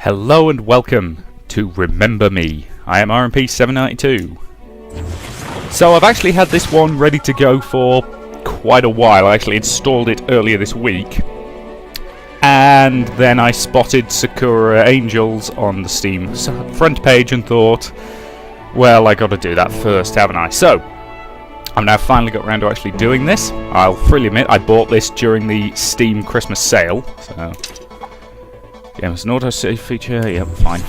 Hello and welcome to Remember Me. I am RMP792. So I've actually had this one ready to go for quite a while. I actually installed it earlier this week. And then I spotted Sakura Angels on the Steam front page and thought, well, I gotta do that first, haven't I? So, I've now finally got around to actually doing this. I'll freely admit I bought this during the Steam Christmas sale. So, yeah, it's an auto-save feature. Yep, fine.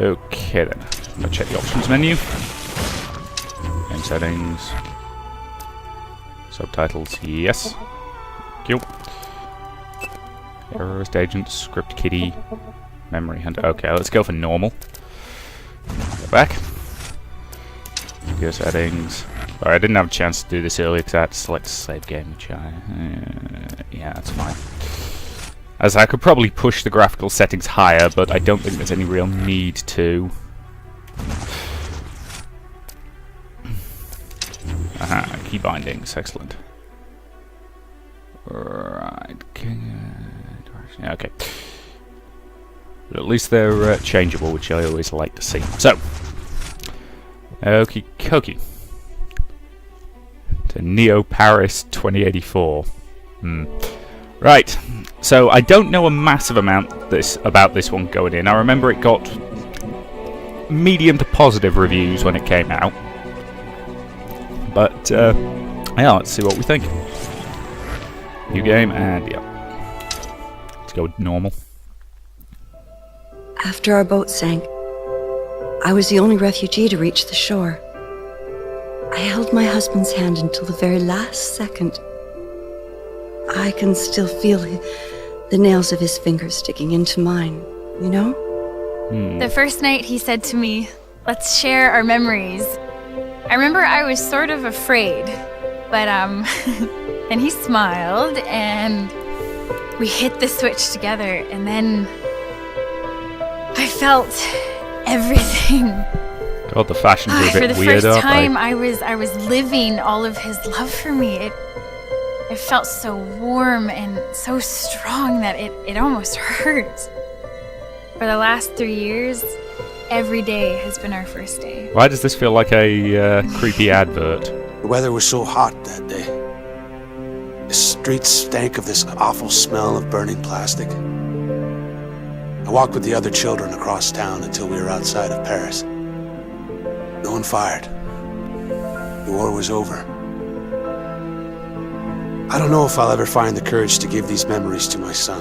Okay then. I'm gonna check the options menu. Game settings. Subtitles, yes. Thank you. Terrorist agent, script kiddie, memory hunter. Okay, let's go for normal. Go back. Video settings. Sorry, I didn't have a chance to do this earlier because I had to select save game, which yeah, that's fine. As I could probably push the graphical settings higher, but I don't think there's any real need to. Aha, key bindings, excellent. Right, okay. But at least they're changeable, which I always like to see. So, okie dokie. To Neo Paris 2084. Right, so I don't know a massive amount about this one going in. I remember it got medium to positive reviews when it came out. But, yeah, let's see what we think. New game, and yeah. Let's go with normal. After our boat sank, I was the only refugee to reach the shore. I held my husband's hand until the very last second. I can still feel the nails of his fingers sticking into mine, you know? The first night he said to me, "Let's share our memories." I remember I was sort of afraid, but and he smiled and we hit the switch together, and then I felt everything. God, the fashions are a bit weird, for the first aren't time, they? I was living all of his love for me. It felt so warm and so strong that it almost hurt. For the last 3 years, every day has been our first day. Why does this feel like a creepy advert? The weather was so hot that day. The streets stank of this awful smell of burning plastic. I walked with the other children across town until we were outside of Paris. No one fired. The war was over. I don't know if I'll ever find the courage to give these memories to my son,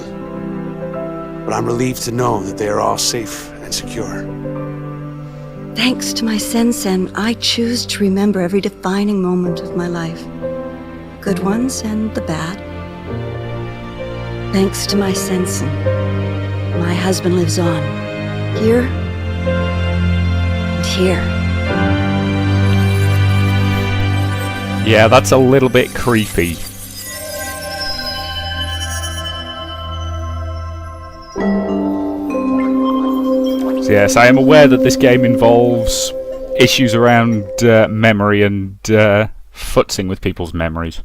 but I'm relieved to know that they are all safe and secure. Thanks to my Sen-Sen, I choose to remember every defining moment of my life. Good ones and the bad. Thanks to my Sen-Sen, my husband lives on. Here and here. Yeah, that's a little bit creepy. So yes, I am aware that this game involves issues around memory and futzing with people's memories.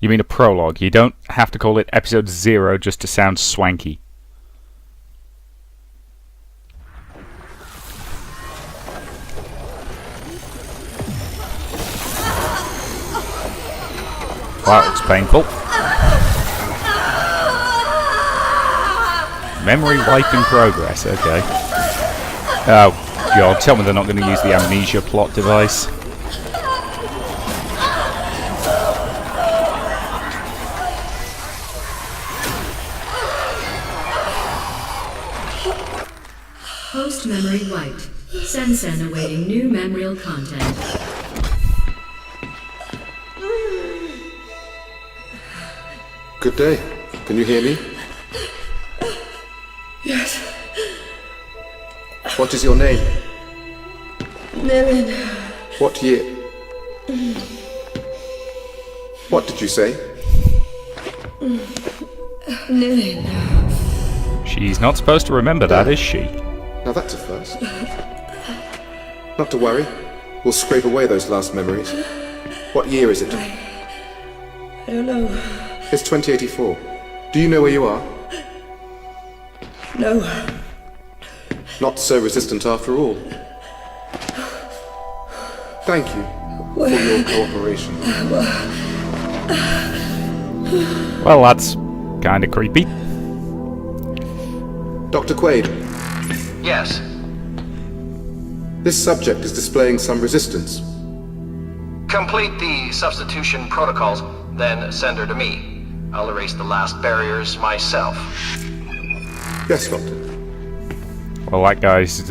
You mean a prologue? You don't have to call it episode 0 just to sound swanky. Wow, it's painful. Memory wipe in progress, okay. Oh god, tell me they're not going to use the amnesia plot device. Post-memory wiped. Sen-Sen awaiting new memorial content. Good day. Can you hear me? Yes. What is your name? Nilin. What year? What did you say? Nilin. She's not supposed to remember that, is she? Now that's a first. Not to worry. We'll scrape away those last memories. What year is it? I don't know. It's 2084. Do you know where you are? No. Not so resistant after all. Thank you for your cooperation. Well, that's kinda creepy. Dr. Quaid, Yes. this subject is displaying some resistance. Complete the substitution protocols, then send her to me. I'll erase the last barriers myself. Yes, Doctor. Well, that guy's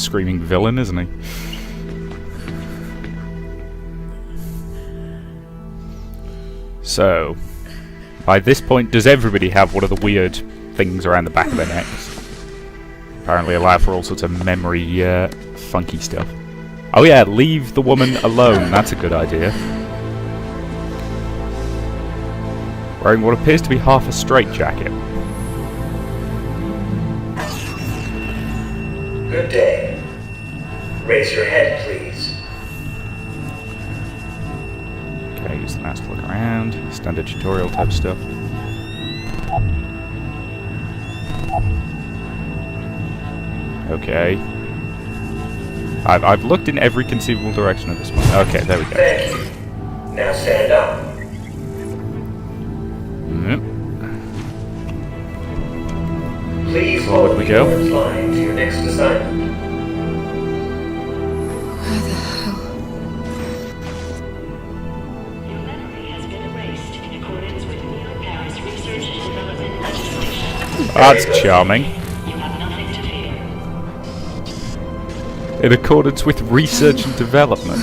screaming villain, isn't he? So, by this point, does everybody have one of the weird things around the back of their necks? Apparently allow for all sorts of memory, funky stuff. Oh yeah, leave the woman alone. That's a good idea. Wearing what appears to be half a straitjacket. Good day. Raise your head, please. Okay, use the mouse to look around. Standard tutorial type stuff. Okay. I've looked in every conceivable direction at this point. Okay, there we go. Thank you. Now stand up. Yep. Please Forward follow we the go. orange line to your next assignment. Your memory has been erased in accordance with Neo-Paris research and development legislation. That's charming. You have nothing to fear. In accordance with research and development.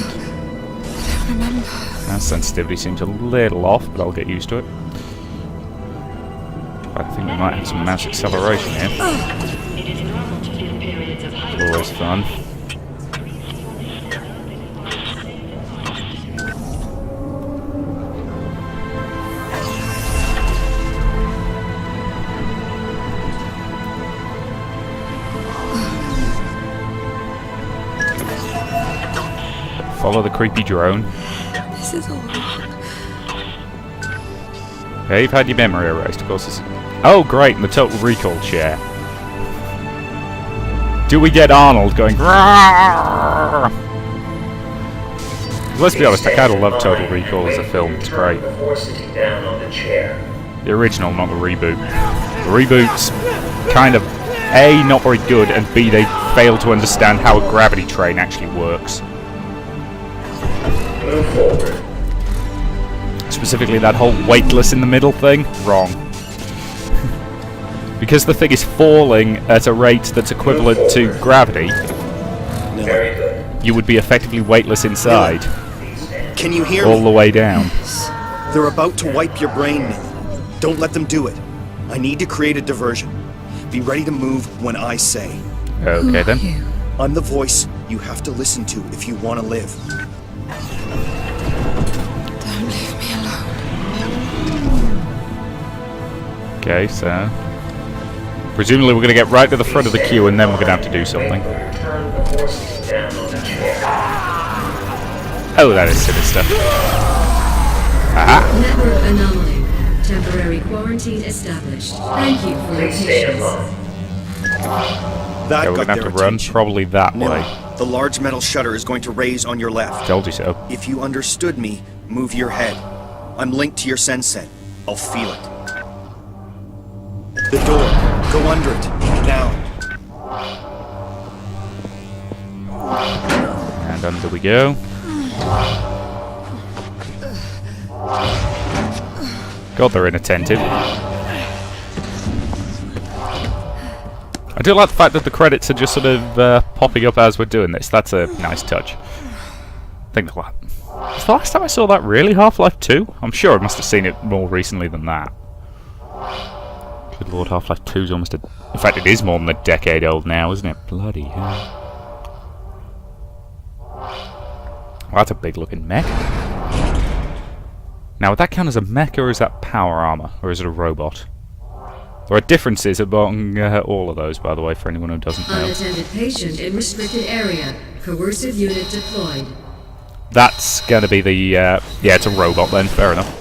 That sensitivity seems a little off, but I'll get used to it. I think we might have some mouse acceleration here. It is normal to feel periods of high Always fun. Follow the creepy drone. This is all wrong. Okay, you've had your memory erased, of course. Oh, great, and the Total Recall chair. Do we get Arnold going? "Rawr!" Let's be honest, I kind of love Total Recall as a film. It's great. Before sitting down on the chair. The original, not the reboot. The reboot's kind of A, not very good, and B, they fail to understand how a gravity train actually works. Move forward. Specifically that whole weightless in the middle thing, wrong. Because the thing is falling at a rate that's equivalent to gravity, Very good. you would be effectively weightless inside, Can you hear all me? the way down. They're about to wipe your brain, Millie. Don't let them do it. I need to create a diversion. Be ready to move when I say. Okay then. I'm the voice you have to listen to if you want to live. Don't leave me alone. Okay, so... presumably we're going to get right to the front of the queue and then we're going to have to do something. Turn before sitting down on the chair. Oh, that is sinister. Aha! Network anomaly. Temporary quarantine established. Thank you for your Please stay in patience. line. That Okay, we're got going to have their to run attention. probably that way. Millie, the large metal shutter is going to raise on your left. Told you so. If you understood me, move your head. I'm linked to your sense. I'll feel it. The door. Go under it. Now. And under we go. God, they're inattentive. I do like the fact that the credits are just sort of popping up as we're doing this. That's a nice touch. I think was the last time I saw that really Half-Life 2? I'm sure I must have seen it more recently than that. Good lord, Half-Life 2 is almost a... in fact, it is more than a decade old now, isn't it? Bloody hell. Well, that's a big looking mech. Now, would that count as a mech, or is that power armor, or is it a robot? There are differences among all of those, by the way, for anyone who doesn't know. Unattended patient in restricted area. Coercive unit deployed. That's going to be the... yeah, it's a robot then, fair enough.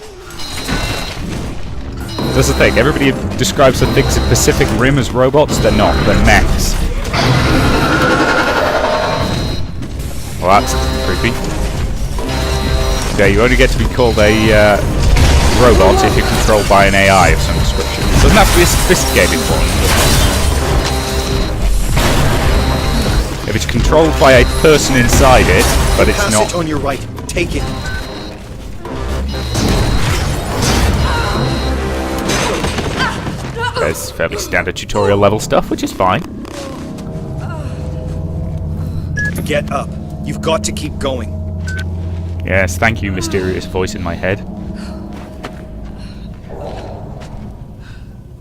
That's the thing, everybody describes the things in Pacific Rim as robots, they're not, they're mechs. Well, that's creepy. Yeah, you only get to be called a robot if you're controlled by an AI of some description. It doesn't have to be a sophisticated one. If it's controlled by a person inside it, but it's not... Passage on your right. Take it. There's fairly standard tutorial level stuff, which is fine. Get up. You've got to keep going. Yes, thank you, mysterious voice in my head.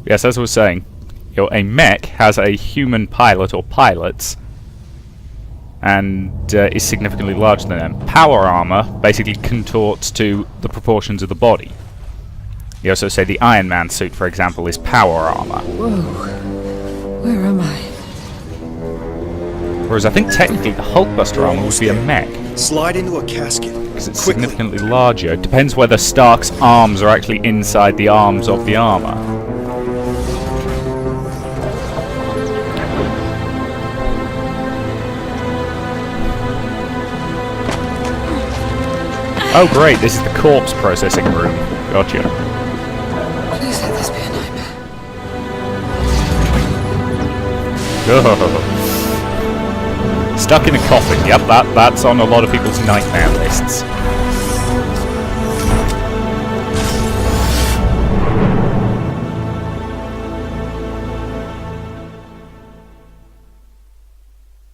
Yes, as I was saying, a mech has a human pilot or pilots, and is significantly larger than them. Power armor basically contorts to the proportions of the body. You also say the Iron Man suit, for example, is power armor. Whoa. Where am I? Whereas I think technically the Hulkbuster armor would be a mech. Slide into a casket. Because it's significantly larger. It depends whether Stark's arms are actually inside the arms of the armor. Oh great, this is the corpse processing room. Gotcha. Please let this be a nightmare. Oh. Stuck in a coffin. Yep, that's on a lot of people's nightmare lists.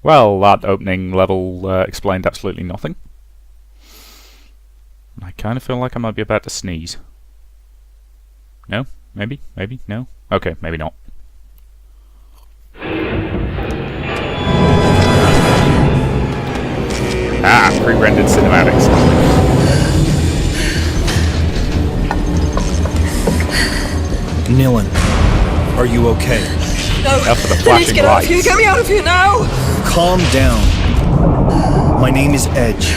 Well, that opening level explained absolutely nothing. I kind of feel like I might be about to sneeze. No? Maybe? Maybe? No? Okay, maybe not. Ah, pre-rendered cinematics. Nilin, are you okay? No, Enough for the I need to flashing get out of lights. here. Get me out of here now! Calm down. My name is Edge.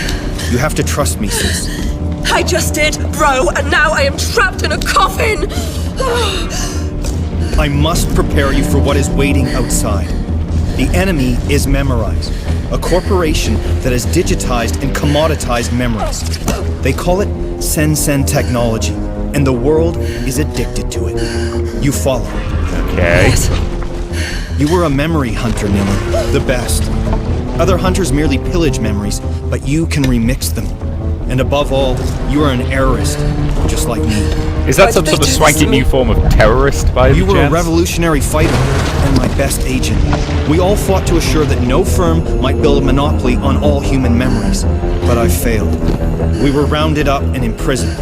You have to trust me, sis. I just did, bro, and now I am trapped in a coffin! I must prepare you for what is waiting outside. The enemy is Memorize, a corporation that has digitized and commoditized memories. They call it Sen technology, and the world is addicted to it. You follow. Okay. You were a memory hunter, Nilin, the best. Other hunters merely pillage memories, but you can remix them. And above all, you are an errorist, just like me. Is that some sort of swanky new form of terrorist by any You were a chance? revolutionary fighter, and my best agent. We all fought to assure that no firm might build a monopoly on all human memories. But I failed. We were rounded up and imprisoned.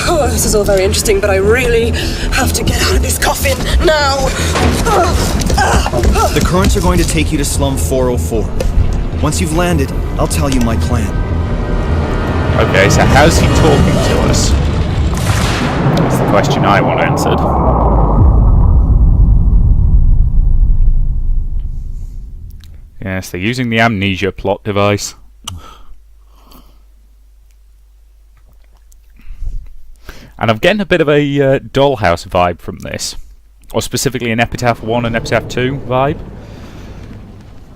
Oh, this is all very interesting, but I really have to get out of this coffin now! The currents are going to take you to Slum 404. Once you've landed, I'll tell you my plan. Okay, so how's he talking to us? That's the question I want answered. Yes, they're using the amnesia plot device. And I'm getting a bit of a Dollhouse vibe from this. Or specifically an Epitaph 1 and Epitaph 2 vibe.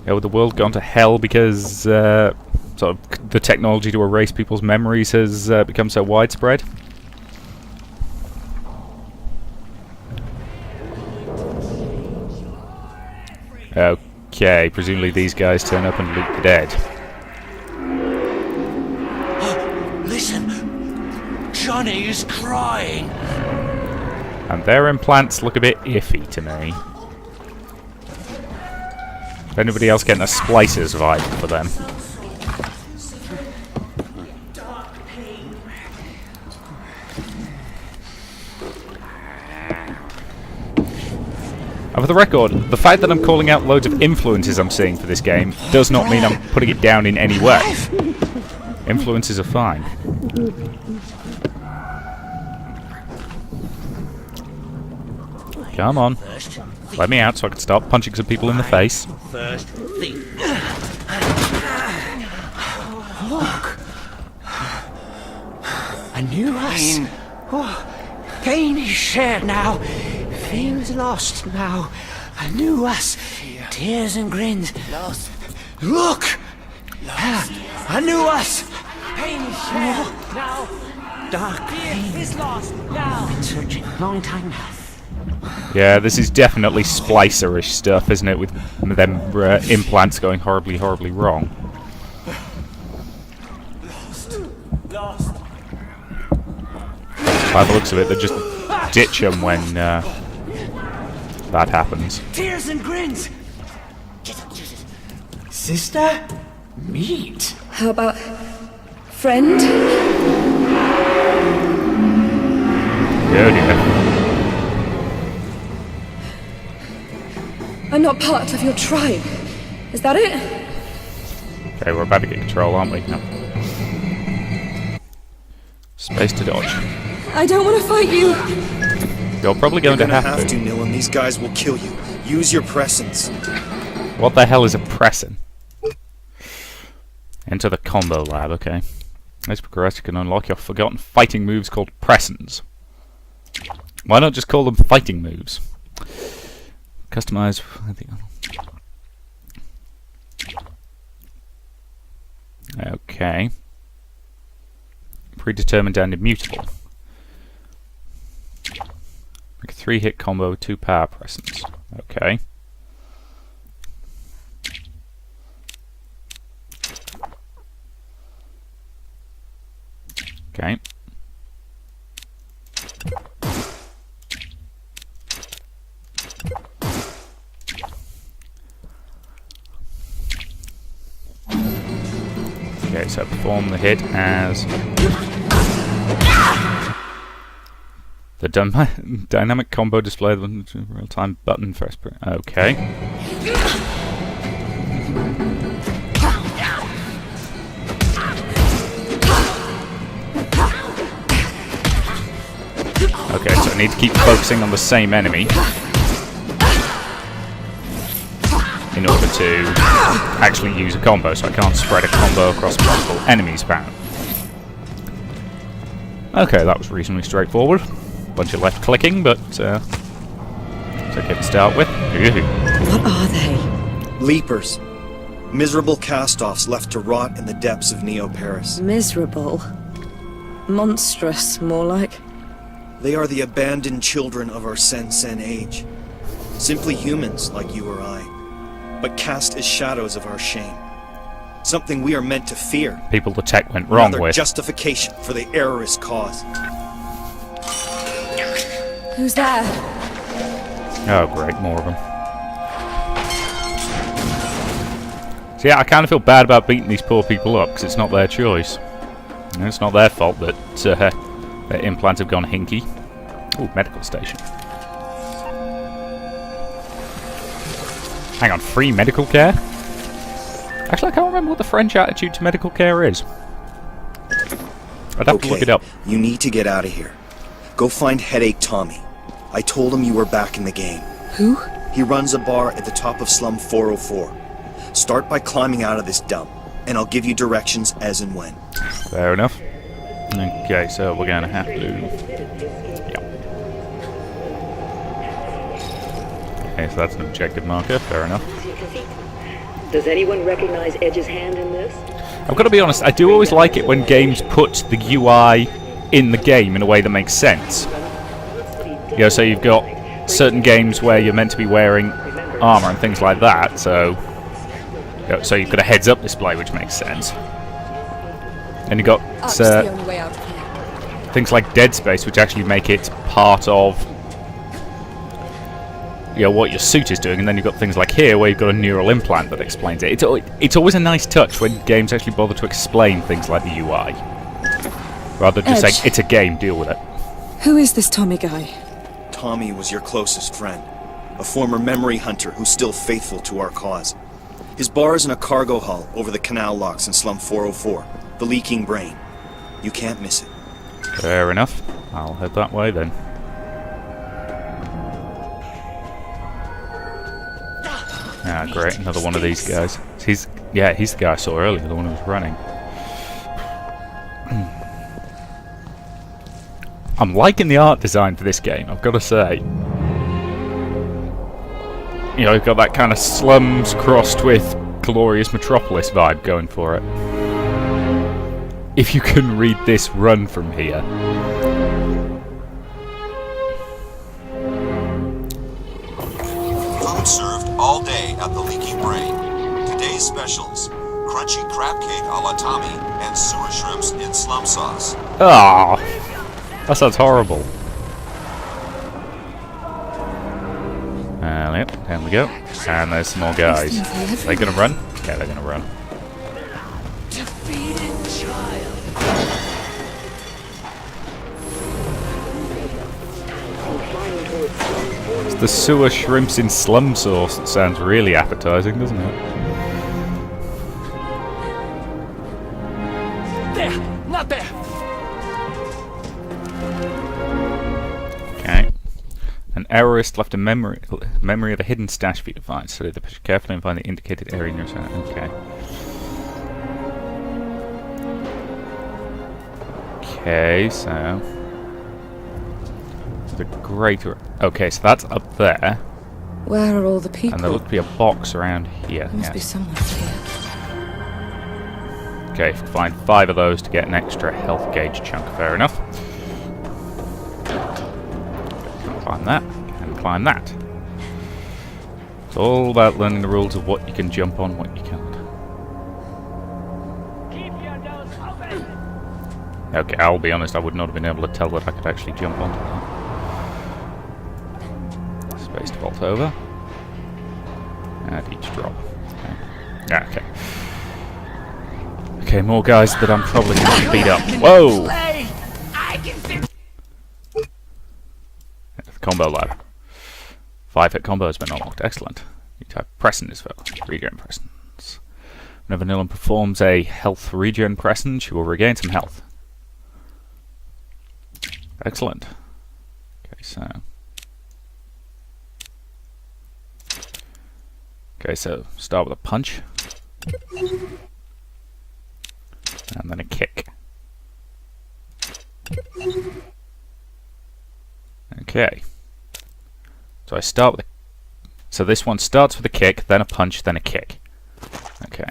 Yeah, with the world gone to hell because sort of the technology to erase people's memories has become so widespread. Okay, presumably these guys turn up and loot the dead. Listen! Johnny is crying! And their implants look a bit iffy to me. If anybody else getting a Splicers vibe for them. And for the record, the fact that I'm calling out loads of influences I'm seeing for this game does not mean I'm putting it down in any way. Influences are fine. Come on. Let me out so I can start punching some people in the face. First thing. Look! A new us! Pain is shared now. Fame is lost now. A new us. Tears and grins. Lost. Look! A new us. Pain is shared now. Dark pain is lost now. Been searching a long time now. Yeah, this is definitely Splicer-ish stuff, isn't it? With them implants going horribly, horribly wrong. Lost. By the looks of it, they just ditch him when that happens. Tears and grins. Sister? Meet. How about friend? Oh dear. I'm not part of your tribe. Is that it? Okay, we're about to get control, aren't we? No. Space to dodge. I don't want to fight you. You're probably going You're to gonna have to. Nil, and these guys will kill you. Use your presence. What the hell is a pressin? Enter the combo lab, okay. As progress, you can unlock your forgotten fighting moves called pressins. Why not just call them fighting moves? Customize. Okay. Predetermined and immutable. Make a 3-hit combo with 2 power pressins. Okay. Okay. Okay, so perform the hit as the dynamic combo display the real-time button first. Okay. Okay, so I need to keep focusing on the same enemy in order to actually use a combo, so I can't spread a combo across multiple enemies, apparently. Okay, that was reasonably straightforward. Bunch of left clicking, but it's okay to start with. What are they? Leapers. Miserable cast-offs left to rot in the depths of Neo-Paris. Miserable. Monstrous, more like. They are the abandoned children of our Sen age. Simply humans like you or I, but cast as shadows of our shame. Something we are meant to fear. People the tech went wrong Another with. justification for the errorist cause. Who's there? Oh great, more of them. So yeah, I kind of feel bad about beating these poor people up, because it's not their choice. And it's not their fault that their implants have gone hinky. Ooh, medical station. Hang on, free medical care? Actually, I can't remember what the French attitude to medical care is. I'd have to look it up. You need to get out of here. Go find Headache Tommy. I told him you were back in the game. Who? He runs a bar at the top of Slum 404. Start by climbing out of this dump, and I'll give you directions as and when. Fair enough. Okay, so we're going to have to... Yeah. Okay, so that's an objective marker, fair enough. Does anyone recognize Edge's hand in this? I've got to be honest, I do always like it when games put the UI in the game in a way that makes sense. You know, so you've got certain games where you're meant to be wearing armor and things like that, so... You know, so you've got a heads-up display, which makes sense. And you've got things like Dead Space, which actually make it part of what your suit is doing, and then you've got things like here, where you've got a neural implant that explains it. It's always a nice touch when games actually bother to explain things like the UI. Rather than just saying, it's a game, deal with it. Who is this Tommy guy? Tommy was your closest friend. A former memory hunter who's still faithful to our cause. His bar is in a cargo hull over the canal locks in Slum 404. The Leaking Brain. You can't miss it. Fair enough. I'll head that way then. Ah, great, another one of these guys. He's the guy I saw earlier, the one who was running. I'm liking the art design for this game, I've got to say. You know, you've got that kind of slums crossed with glorious metropolis vibe going for it. If you can read this run from here. Food served all day at the Leaky Brain. Today's specials: crunchy crab cake a la Tommy and sewer shrimps in slum sauce. Ah, that sounds horrible. Yep, down we go. And there's some more guys. Are they gonna run? Yeah, they're gonna run. It's the sewer shrimps in slum sauce. That sounds really appetizing, doesn't it? There! Not there! Okay. An errorist left a memory of a hidden stash for you to find. Study the picture carefully and find the indicated area in your center. Okay. Okay, so the greater. Okay, so that's up there. Where are all the people? And there looks to be a box around here. There must be someone here. Okay, if you can find 5 of those to get an extra health gauge chunk, fair enough. Climb that, and climb that. It's all about learning the rules of what you can jump on, what you can't. Okay, I'll be honest, I would not have been able to tell that I could actually jump onto that. Space to vault over. And each drop. Okay. Yeah, okay. Okay, more guys that I'm probably going to beat up. Whoa! The combo ladder. 5-hit combo has been unlocked. Excellent. You type Preston is for regen presence. Whenever Nilan performs a health regen presence, you will regain some health. Excellent. Okay, so start with a punch. And then a kick. Okay. So I start with so this one starts with a kick, then a punch, then a kick. Okay.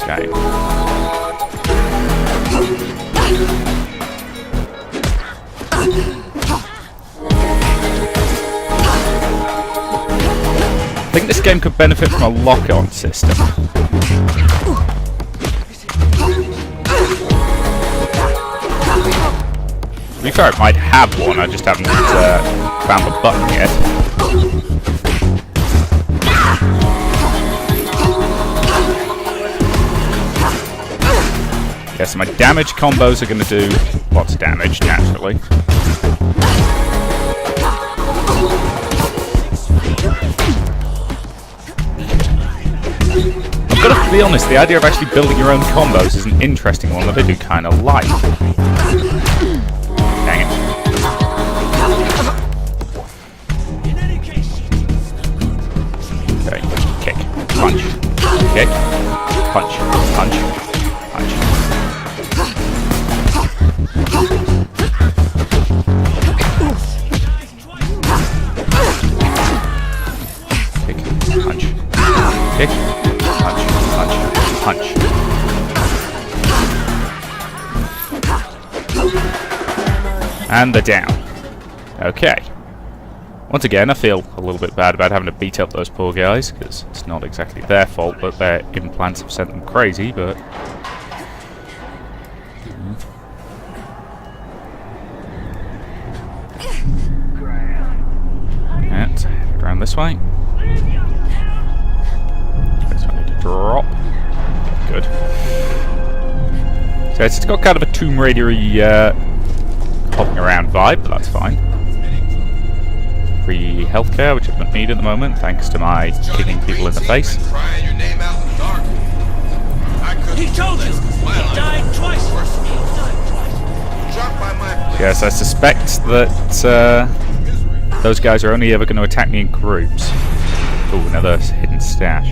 Okay. I think this game could benefit from a lock-on system. To be fair, it might have one, I just haven't found the button yet. Yes, my damage combos are going to do lots of damage, naturally. I've got to be honest, the idea of actually building your own combos is an interesting one that I do kind of like. Dang it. Okay, kick, punch, kick, punch, punch, punch. Kick, punch, kick, punch, punch, punch. And they're down. Okay. Once again, I feel a little bit bad about having to beat up those poor guys, because it's not exactly their fault that their implants have sent them crazy, but... And head around this way. Okay, so I need to drop. Good. So it's got kind of a Tomb Raider-y hopping around vibe, but that's fine. Free healthcare, which I don't need at the moment, thanks to my kicking people in the face. He told you! He died twice! Yes, I suspect that those guys are only ever going to attack me in groups. Oh, another hidden stash.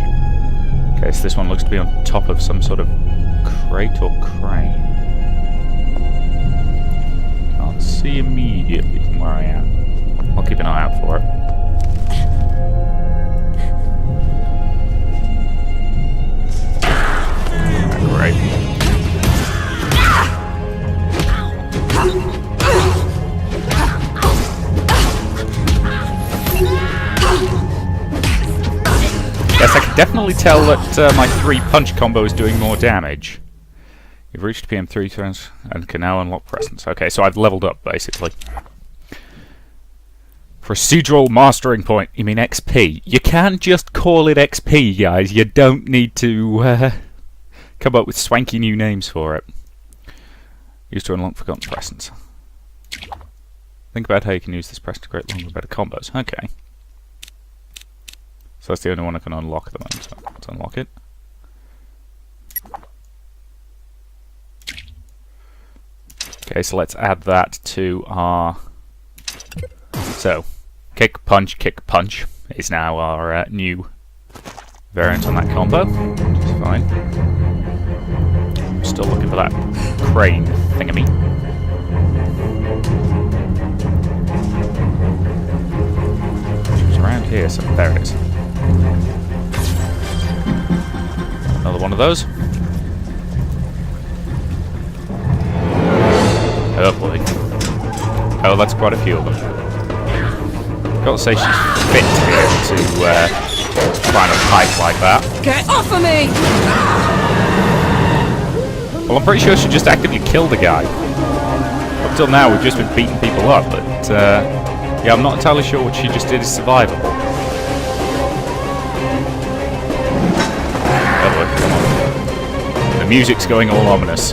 Okay, so this one looks to be on top of some sort of crate or crane. Can't see immediately from where I am. I'll keep an eye out for it. Great. Yes, I can definitely tell that my 3-punch combo is doing more damage. You've reached PM3 turns and can now unlock presence. Okay, so I've leveled up, basically. Procedural mastering point. You mean XP? You can't just call it XP, guys. You don't need to come up with swanky new names for it. Used to unlock forgotten presence. Think about how you can use this press to create longer, better combos. Okay. So that's the only one I can unlock at the moment. So let's unlock it. Okay, so let's add that to our... So, kick, punch, is now our new variant on that combo, which is fine. I'm still looking for that crane thingamy. She was around here, so there it is. Another one of those. Oh boy. Oh, that's quite a few of them. Gotta say she's fit to be able to climb a pipe like that. Get off of me! Well, I'm pretty sure she just actively killed a guy. Up till now, we've just been beating people up, but yeah, I'm not entirely sure what she just did is survivable. Oh boy, come on. The music's going all ominous.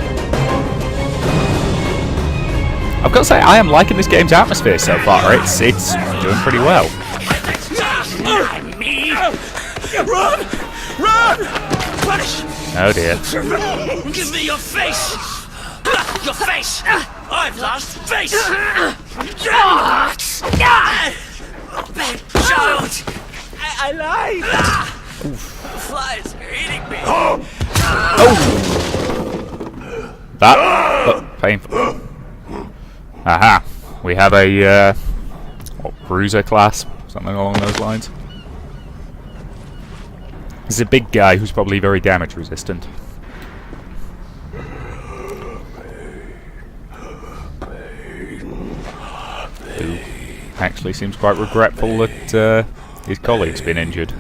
I've got to say, I am liking this game's atmosphere so far. It's doing pretty well. Run! Run! Punish! Oh dear. Give me your face! Your face! I've lost face! Bad child! I lied! Flies are eating me! That looked painful. Aha! We have a bruiser class, something along those lines. This is a big guy who's probably very damage resistant. Who actually seems quite regretful that his colleague's been injured.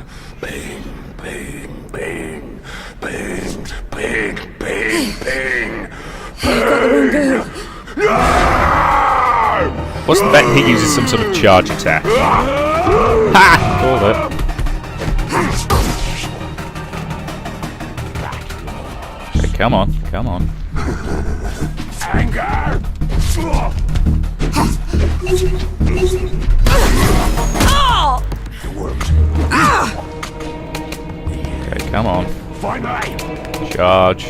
What's the bet he uses some sort of charge attack? Ha! Called it. Okay, come on, come on. Anger! Okay, come on. Finally! Charge.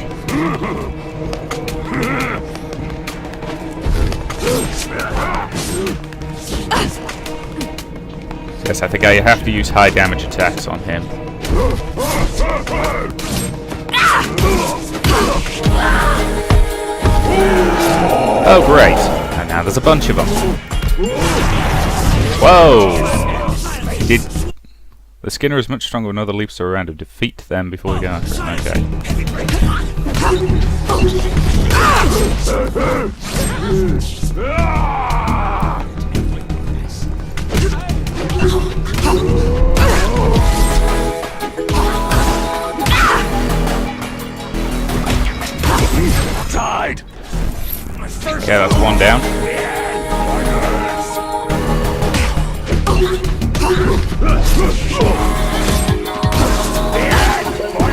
Yes, I think I have to use high damage attacks on him. Oh, great. And now there's a bunch of them. Whoa! He did... The Skinner is much stronger when other leaps are around to defeat them before we go after him. Died! Okay, that's one down.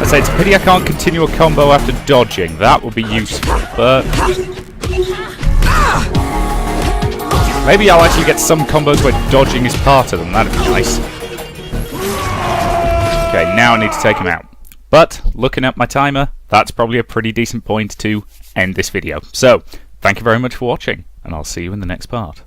I'd say it's a pity I can't continue a combo after dodging. That would be useful, but... maybe I'll actually get some combos where dodging is part of them. That'd be nice. Okay, now I need to take him out. But, looking at my timer, that's probably a pretty decent point to end this video. So, thank you very much for watching, and I'll see you in the next part.